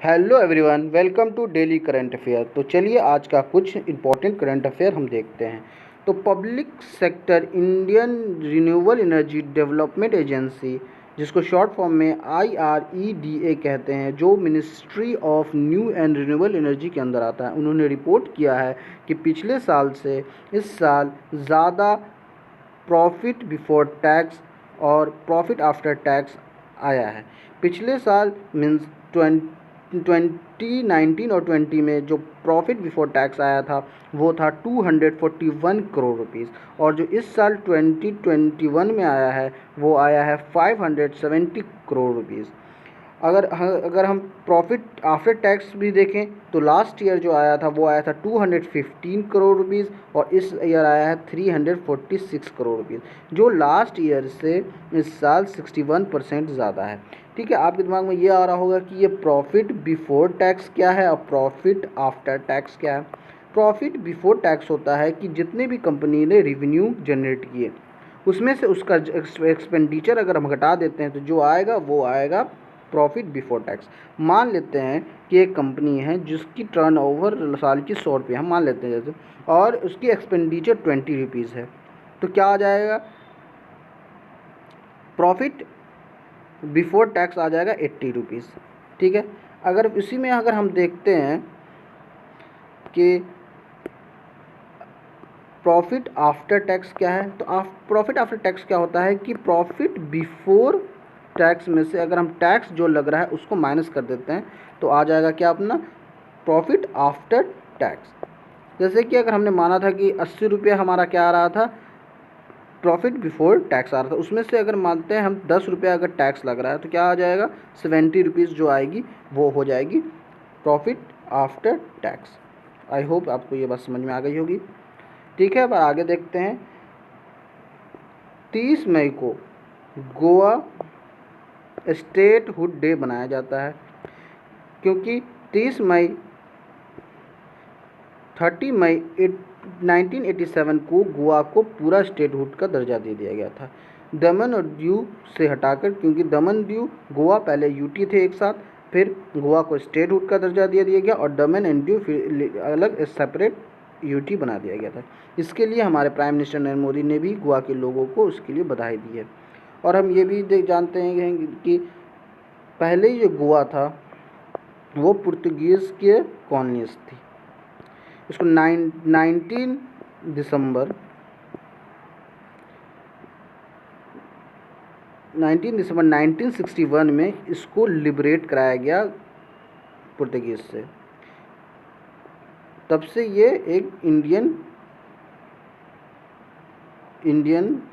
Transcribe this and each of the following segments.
Hello everyone, welcome to daily current affair. तो चलिए आज का कुछ इम्पोर्टेंट करंट अफेयर हम देखते हैं। तो public sector Indian renewable energy development agency, जिसको शॉर्ट फॉर्म में IREDA कहते हैं, जो ministry of new and renewable energy के अंदर आता है, उन्होंने रिपोर्ट किया है कि पिछले साल से इस साल ज़्यादा प्रॉफिट बिफोर टैक्स और प्रॉफिट आफ्टर टैक्स आया है। पिछले साल मीन्स 2019 और 20 में जो प्रॉफिट बिफोर टैक्स आया था वो था 241 करोड़ रुपीज़, और जो इस साल 2021 में आया है वो आया है 570 करोड़ रुपीज़। अगर हम प्रॉफिट आफ्टर टैक्स भी देखें तो लास्ट ईयर जो आया था वो आया था 215 करोड़ रुपीज़, और इस ईयर आया है 346 करोड़ रुपीज़, जो लास्ट ईयर से इस साल 61% ज़्यादा है। ठीक है, आपके दिमाग में ये आ रहा होगा कि ये प्रॉफिट बिफोर टैक्स क्या है और प्रॉफिट आफ्टर टैक्स क्या है। प्रॉफिट बिफोर टैक्स होता है कि जितने भी कंपनी ने रिवेन्यू जनरेट किए उसमें से उसका एक्सपेंडिचर अगर हम घटा देते हैं तो जो आएगा वो आएगा प्रॉफिट बिफोर टैक्स। मान लेते हैं कि एक कंपनी है जिसकी टर्नओवर साल की 100 रुपये, हम मान लेते हैं जैसे, और उसकी एक्सपेंडिचर 20 रुपीज़ है, तो क्या आ जाएगा? प्रॉफिट बिफोर टैक्स आ जाएगा 80 रुपीज़। ठीक है, अगर इसी में अगर हम देखते हैं कि प्रॉफिट आफ्टर टैक्स क्या है, तो प्रॉफिट आफ्टर टैक्स क्या होता है कि प्रॉफिट बिफोर टैक्स में से अगर हम टैक्स जो लग रहा है उसको माइनस कर देते हैं तो आ जाएगा क्या अपना प्रॉफिट आफ्टर टैक्स। जैसे कि अगर हमने माना था कि 80 रुपये हमारा क्या आ रहा था, प्रॉफिट बिफोर टैक्स आ रहा था, उसमें से अगर मानते हैं हम 10 रुपये अगर टैक्स लग रहा है तो क्या आ जाएगा 70 रुपीज़ जो आएगी वो हो जाएगी profit after tax. I hope आपको ये बात समझ में आ गई होगी। ठीक है, अब आगे देखते हैं। 30 मई को गोवा स्टेटहुड डे मनाया जाता है, क्योंकि 30 मई 1987 को गोवा को पूरा स्टेटहुड का दर्जा दे दिया गया था, दमन और दीव से हटाकर, क्योंकि दमन दीव गोवा पहले यूटी थे एक साथ, फिर गोवा को स्टेटहुड का दर्जा दे दिया गया और दमन एंड दीव फिर अलग सेपरेट यूटी बना दिया गया था। इसके लिए हमारे प्राइम मिनिस्टर नरेंद्र मोदी ने भी गोवा के लोगों को उसके लिए बधाई दी है। और हम ये भी जानते हैं कि पहले जो गोवा था वो पुर्तगीज़ के कॉलोनीज थी। इसको 19 दिसंबर 1961 में इसको लिबरेट कराया गया पुर्तगीज़ से। तब से ये एक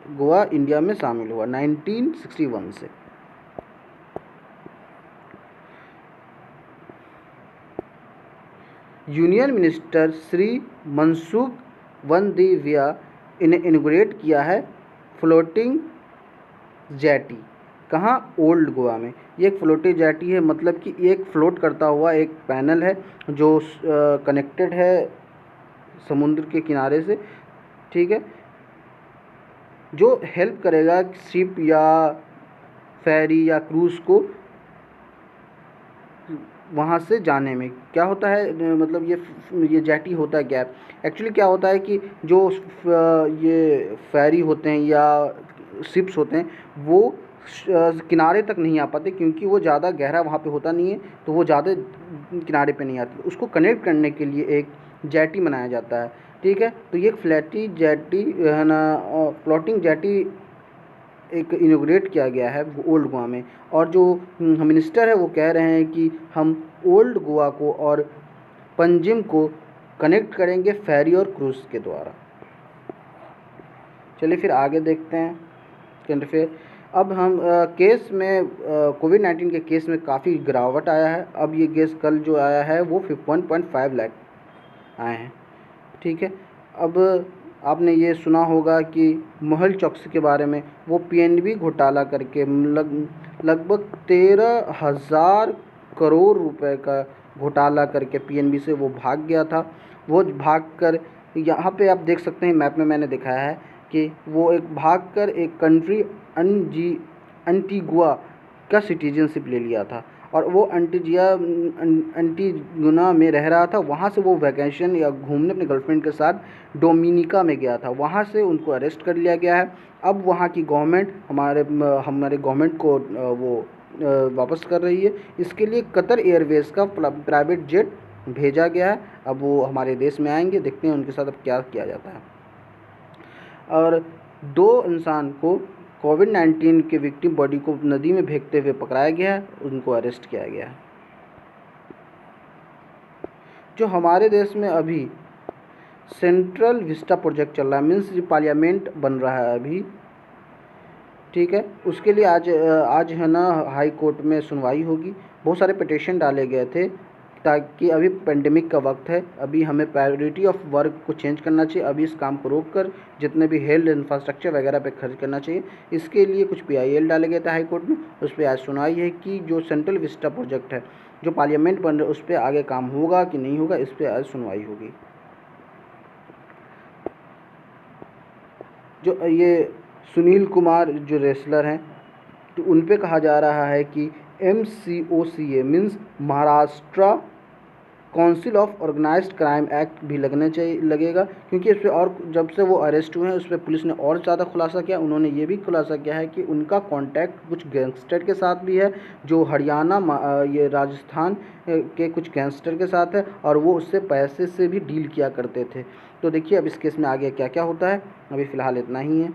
गोवा इंडिया में शामिल हुआ 1961 से। यूनियन मिनिस्टर श्री मनसुख वंदिव्या ने इनॉग्रेट किया है फ्लोटिंग जेटी। कहाँ? ओल्ड गोवा में। ये एक फ्लोटिंग जेटी है, मतलब कि एक फ्लोट करता हुआ एक पैनल है जो कनेक्टेड है समुद्र के किनारे से। ठीक है, जो हेल्प करेगा शिप या फेरी या क्रूज़ को वहाँ से जाने में। क्या होता है, मतलब ये जेटी होता है गैप। एक्चुअली क्या होता है कि जो ये फेरी होते हैं या शिप्स होते हैं वो किनारे तक नहीं आ पाते, क्योंकि वो ज़्यादा गहरा वहाँ पे होता नहीं है, तो वो ज़्यादा किनारे पे नहीं आते। उसको कनेक्ट करने के लिए एक जेटी बनाया जाता है। ठीक है, तो ये फ्लैटी जेटी है ना, फ्लोटिंग जेटी एक इनॉग्रेट किया गया है ओल्ड गोवा में। और जो मिनिस्टर है वो कह रहे हैं कि हम ओल्ड गोवा को और पंजिम को कनेक्ट करेंगे फेरी और क्रूज़ के द्वारा। चलिए फिर आगे देखते हैं करंट अफेयर। अब हम केस में कोविड-19 के केस में काफ़ी गिरावट आया है। अब ये केस कल जो आया है वो 1.5 लाख आए हैं। ठीक है, अब आपने ये सुना होगा कि मेहुल चोकसी के बारे में, वो पीएनबी घोटाला करके लगभग 13,000 करोड़ रुपए का घोटाला करके पीएनबी से वो भाग गया था। वो भागकर यहाँ पे आप देख सकते हैं, मैप में मैंने दिखाया है कि वो भागकर एक कंट्री एंटीगुआ का सिटीजनशिप ले लिया था। और वो एंटीगुना में रह रहा था। वहाँ से वो वैकेशन या घूमने अपने गर्लफ्रेंड के साथ डोमिनिका में गया था। वहाँ से उनको अरेस्ट कर लिया गया है। अब वहाँ की गवर्नमेंट हमारे गवर्नमेंट को वापस कर रही है। इसके लिए कतर एयरवेज़ का प्राइवेट जेट भेजा गया है। अब वो हमारे देश में आएंगे, देखते हैं उनके साथ अब क्या किया जाता है। और 2 इंसान को कोविड-19 के विक्टिम बॉडी को नदी में फेंकते हुए पकड़ाया गया है, उनको अरेस्ट किया गया है। जो हमारे देश में अभी सेंट्रल विस्टा प्रोजेक्ट चल रहा है, मीन्स जो पार्लियामेंट बन रहा है अभी, ठीक है, उसके लिए आज है ना हाई कोर्ट में सुनवाई होगी। बहुत सारे पिटीशन डाले गए थे ताकि अभी पेंडेमिक का वक्त है, अभी हमें प्रायोरिटी ऑफ वर्क को चेंज करना चाहिए। अभी इस काम को रोक कर जितने भी हेल्थ इंफ्रास्ट्रक्चर वगैरह पे खर्च करना चाहिए। इसके लिए कुछ PIL डाले गए थे हाई कोर्ट में। उस पर आज सुनवाई है कि जो सेंट्रल विस्टा प्रोजेक्ट है, जो पार्लियामेंट बन रहा है, उस पर आगे काम होगा कि नहीं होगा, इस पर आज सुनवाई होगी। जो ये सुनील कुमार जो रेसलर हैं, तो उन पे कहा जा रहा है कि MCOCA means Maharashtra council of organised crime act भी लगेगा, क्योंकि इस पर और जब से वो अरेस्ट हुए हैं उस पर पुलिस ने और ज़्यादा खुलासा किया। उन्होंने ये भी खुलासा किया है कि उनका कांटेक्ट कुछ गैंगस्टर के साथ भी है, जो हरियाणा ये राजस्थान के कुछ गैंगस्टर के साथ है, और वो उससे पैसे से भी डील किया करते थे। तो देखिए अब इस केस में आगे क्या क्या होता है। अभी फ़िलहाल इतना ही है।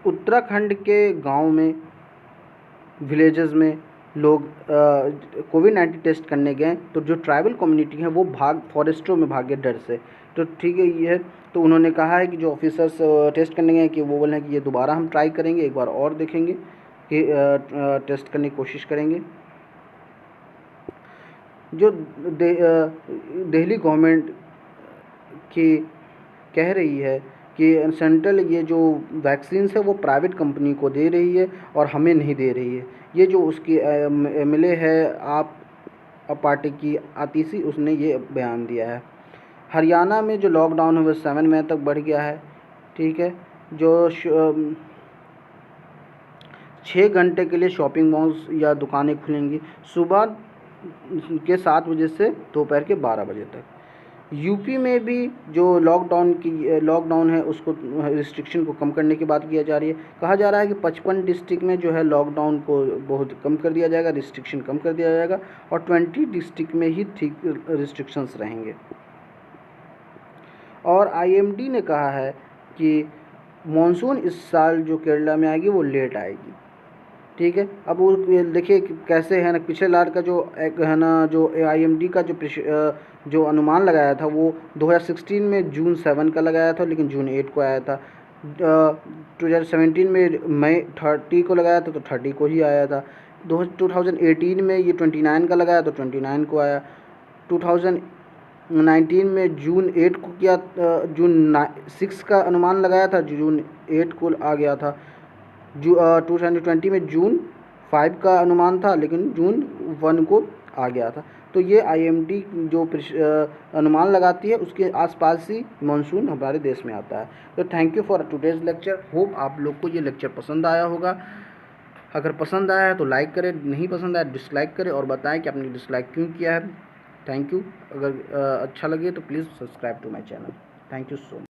उत्तराखंड के गांव में, विलेजेस में लोग कोविड-19 टेस्ट करने गए, तो जो ट्राइबल कम्युनिटी है वो फॉरेस्टों में भागे डर से। तो ठीक है, ये है। तो उन्होंने कहा है कि जो ऑफिसर्स टेस्ट करने गए कि वो बोले हैं कि ये दोबारा हम ट्राई करेंगे, एक बार और देखेंगे कि टेस्ट करने की कोशिश करेंगे। जो दिल्ली गवर्नमेंट की कह रही है कि सेंट्रल ये जो वैक्सीन्स है वो प्राइवेट कंपनी को दे रही है और हमें नहीं दे रही है। ये जो उसकी MLA है आप पार्टी की आतिशी, उसने ये बयान दिया है। हरियाणा में जो लॉकडाउन है वो 7 मई तक बढ़ गया है, ठीक है। जो 6 घंटे के लिए शॉपिंग मॉल्स या दुकानें खुलेंगी, सुबह के 7 बजे से दोपहर के 12 बजे तक। यूपी में भी जो लॉकडाउन है उसको रिस्ट्रिक्शन को कम करने की बात किया जा रही है। कहा जा रहा है कि 55 डिस्ट्रिक्ट में जो है लॉकडाउन को बहुत कम कर दिया जाएगा, रिस्ट्रिक्शन कम कर दिया जाएगा, और 20 डिस्ट्रिक्ट में ही ठीक रिस्ट्रिक्शंस रहेंगे। और IMD ने कहा है कि मानसून इस साल जो केरला में आएगी वो लेट आएगी, ठीक है। अब वो देखिए कैसे है ना, पिछले लाट का जो एक है ना जो IMD का जो अनुमान लगाया था वो 2016 में जून 7 का लगाया था, लेकिन जून 8 को आया था। 2017 में मई 30 को लगाया था तो 30 को ही आया था। 2018 में ये 29 का लगाया तो 29 को आया। 2019 में जून 8 को किया, जून 6 का अनुमान लगाया था, जून 8 को आ गया था। 2020 में जून 5 का अनुमान था, लेकिन जून 1 को आ गया था। तो ये IMD जो अनुमान लगाती है उसके आसपास ही मानसून हमारे देश में आता है। तो thank you for today's lecture. Hope आप लोग को ये लेक्चर पसंद आया होगा। अगर पसंद आया है तो लाइक करें, नहीं पसंद आया डिसलाइक करें, और बताएं कि आपने डिसलाइक क्यों किया है। Thank you. अगर अच्छा लगे तो please subscribe to my channel. Thank you so much.